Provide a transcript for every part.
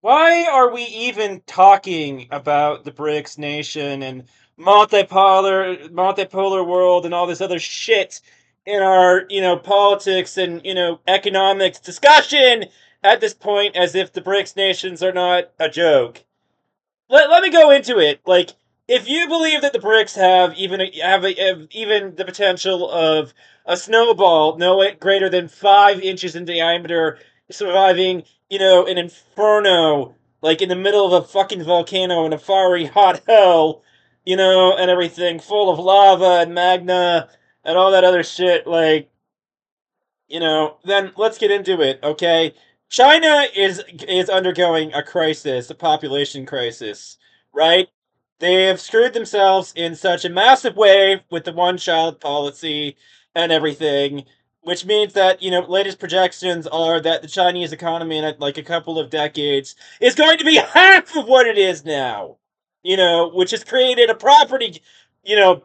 Why are we even talking about the BRICS nation and multipolar world and all this other shit in our, politics and, economics discussion at this point as if the BRICS nations are not a joke? Let me go into it. Like, if you believe that the BRICS have even the potential of a snowball no greater than 5 inches in diameter surviving, an inferno, like in the middle of a fucking volcano in a fiery hot hell, and everything full of lava and magna and all that other shit, like, then let's get into it, okay? China is undergoing a crisis, a population crisis, right? They have screwed themselves in such a massive way with the one-child policy and everything, which means that, latest projections are that the Chinese economy in like a couple of decades is going to be half of what it is now. Which has created a property,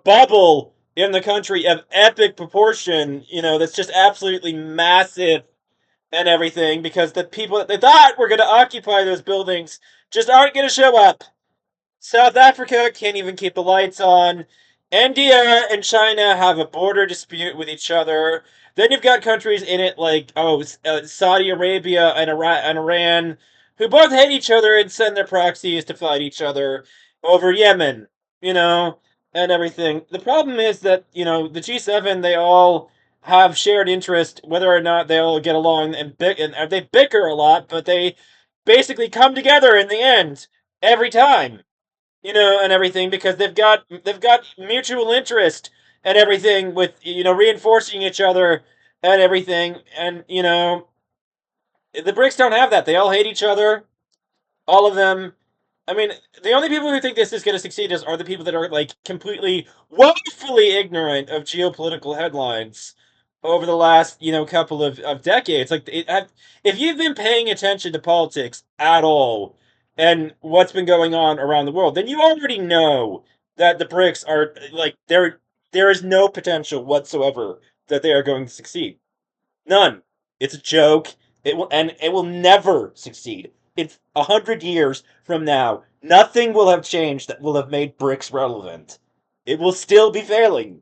bubble in the country of epic proportion, that's just absolutely massive and everything because the people that they thought were going to occupy those buildings just aren't going to show up. South Africa can't even keep the lights on. India and China have a border dispute with each other. Then you've got countries in it like Saudi Arabia and Iran, who both hate each other and send their proxies to fight each other over Yemen, you know, and everything. The problem is that the G7, they all have shared interest, whether or not they all get along and they bicker a lot, but they basically come together in the end every time, and everything because they've got mutual interest and everything with reinforcing each other and everything, and the BRICS don't have that. They all hate each other, all of them. I mean, the only people who think this is going to succeed are the people that are like completely woefully ignorant of geopolitical headlines over the last couple of decades. Like, if you've been paying attention to politics at all and what's been going on around the world, then you already know that the BRICS are like there is no potential whatsoever that they are going to succeed. None. It's a joke. It will never succeed. In 100 years from now, nothing will have changed that will have made BRICS relevant. It will still be failing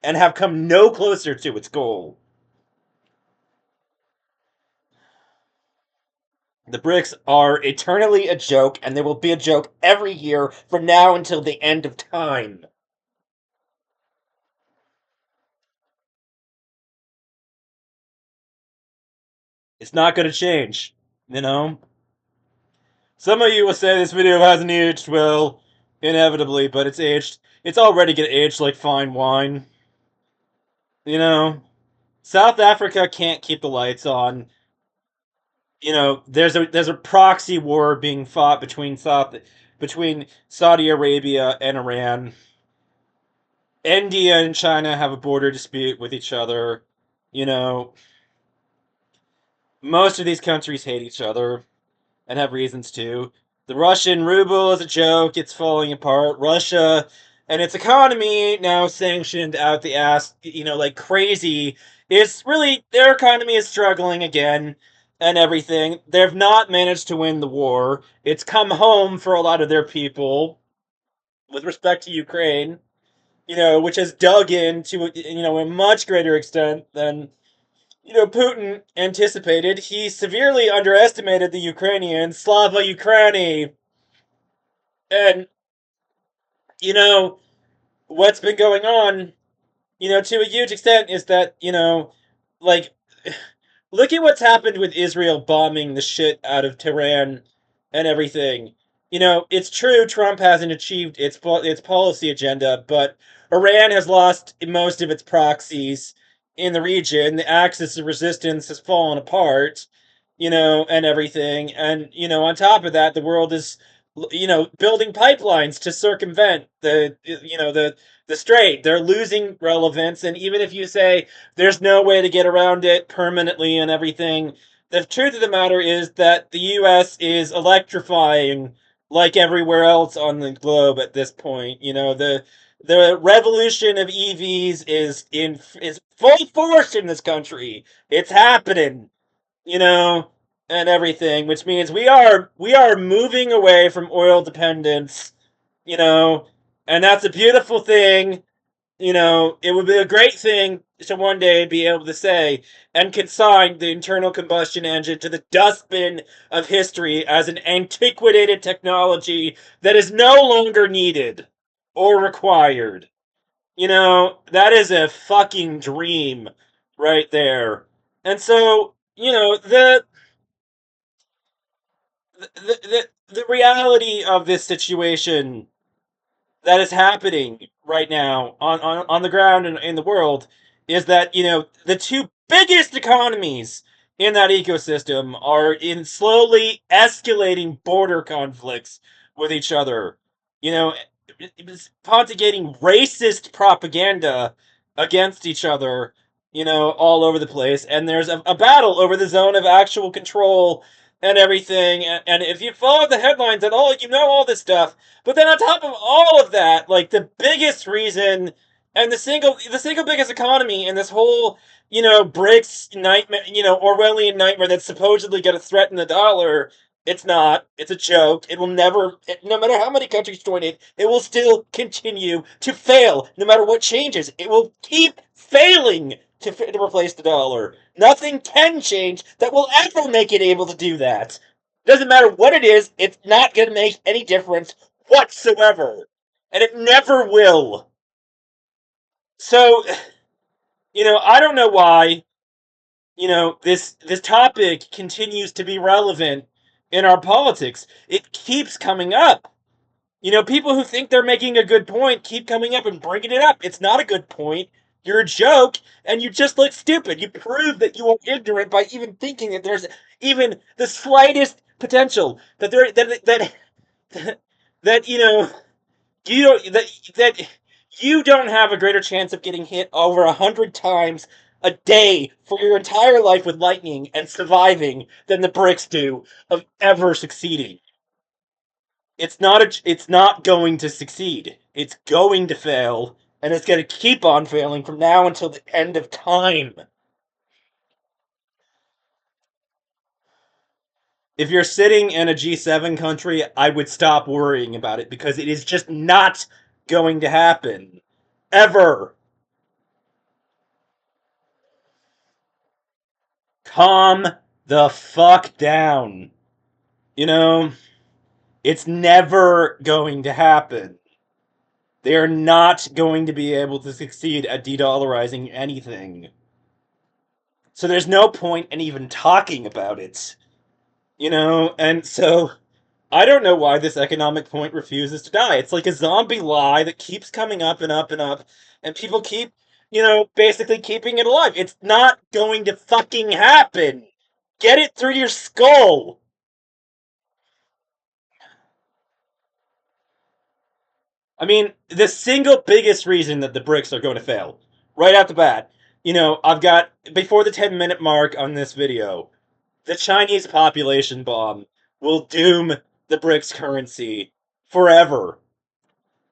and have come no closer to its goal. The BRICS are eternally a joke, and they will be a joke every year from now until the end of time. It's not going to change, you know? Some of you will say this video hasn't aged well, inevitably, but it's aged. It's already get aged like fine wine. You know, South Africa can't keep the lights on. There's a proxy war being fought between Saudi Arabia and Iran. India and China have a border dispute with each other. You know, most of these countries hate each other and have reasons to. The Russian ruble is a joke. It's falling apart. Russia and its economy, now sanctioned out the ass, like crazy, is really, their economy is struggling again and everything. They've not managed to win the war. It's come home for a lot of their people with respect to Ukraine, which has dug in to, a much greater extent than Putin anticipated. He severely underestimated the Ukrainians, Slava Ukraini. And, you know, what's been going on, to a huge extent is that, like, look at what's happened with Israel bombing the shit out of Tehran and everything. It's true Trump hasn't achieved its policy agenda, but Iran has lost most of its proxies in the region. The axis of resistance has fallen apart, and everything. And, on top of that, the world is, building pipelines to circumvent the strait. They're losing relevance, and even if you say there's no way to get around it permanently and everything, the truth of the matter is that the US is electrifying like everywhere else on the globe at this point. The revolution of EVs is full force in this country. It's happening, you know. and everything, which means we are moving away from oil dependence, you know, and that's a beautiful thing. It would be a great thing to one day be able to say and consign the internal combustion engine to the dustbin of history as an antiquated technology that is no longer needed or required. That is a fucking dream right there. And so, the reality of this situation that is happening right now on the ground in the world is that the two biggest economies in that ecosystem are in slowly escalating border conflicts with each other. You know, propagating racist propaganda against each other. All over the place, and there's a battle over the zone of actual control and everything. And if you follow the headlines at all, you know all this stuff. But then on top of all of that, like the biggest reason and the single biggest economy in this whole, BRICS nightmare, Orwellian nightmare that's supposedly going to threaten the dollar, it's not. It's a joke. It will never, no matter how many countries join it, it will still continue to fail. No matter what changes, it will keep failing to replace the dollar. Nothing can change that will ever make it able to do that. Doesn't matter what it is, it's not going to make any difference whatsoever. And it never will. So, I don't know why, this topic continues to be relevant in our politics. It keeps coming up. People who think they're making a good point keep coming up and bringing it up. It's not a good point. You're a joke, and you just look stupid. You prove that you are ignorant by even thinking that there's even the slightest potential that there that you don't that you don't have a greater chance of getting hit over 100 times a day for your entire life with lightning and surviving than the BRICS do of ever succeeding. It's not going to succeed. It's going to fail, and it's going to keep on failing from now until the end of time. If you're sitting in a G7 country, I would stop worrying about it because it is just not going to happen. Ever. Calm the fuck down. You know, it's never going to happen. They are not going to be able to succeed at de-dollarizing anything. So there's no point in even talking about it. And so I don't know why this economic point refuses to die. It's like a zombie lie that keeps coming up and up and up, and people keep, basically keeping it alive. It's not going to fucking happen. Get it through your skull. I mean, the single biggest reason that the BRICS are going to fail, right out the bat, I've got, before the 10-minute mark on this video, the Chinese population bomb will doom the BRICS currency forever.